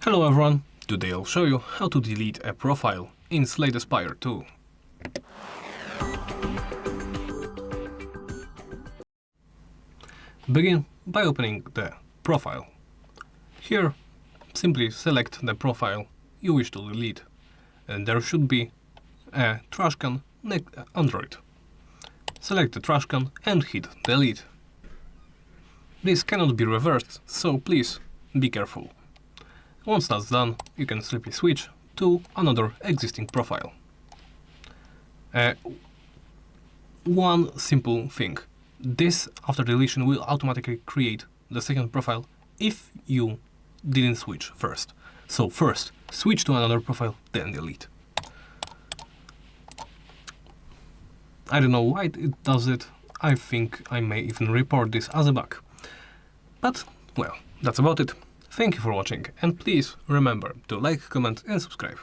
Hello everyone, today I'll show you how to delete a profile in Slay the Spire 2. Begin by opening the profile. Here, simply select the profile you wish to delete, and there should be a trash can Android. Select the trash can and hit delete. This cannot be reversed, so please be careful. Once that's done, you can simply switch to another existing profile. One simple thing. This, after deletion, will automatically create the second profile if you didn't switch first. So first, switch to another profile, then delete. I don't know why it does it. I think I may even report this as a bug. But, well, that's about it. Thank you for watching, and please remember to like, comment and subscribe.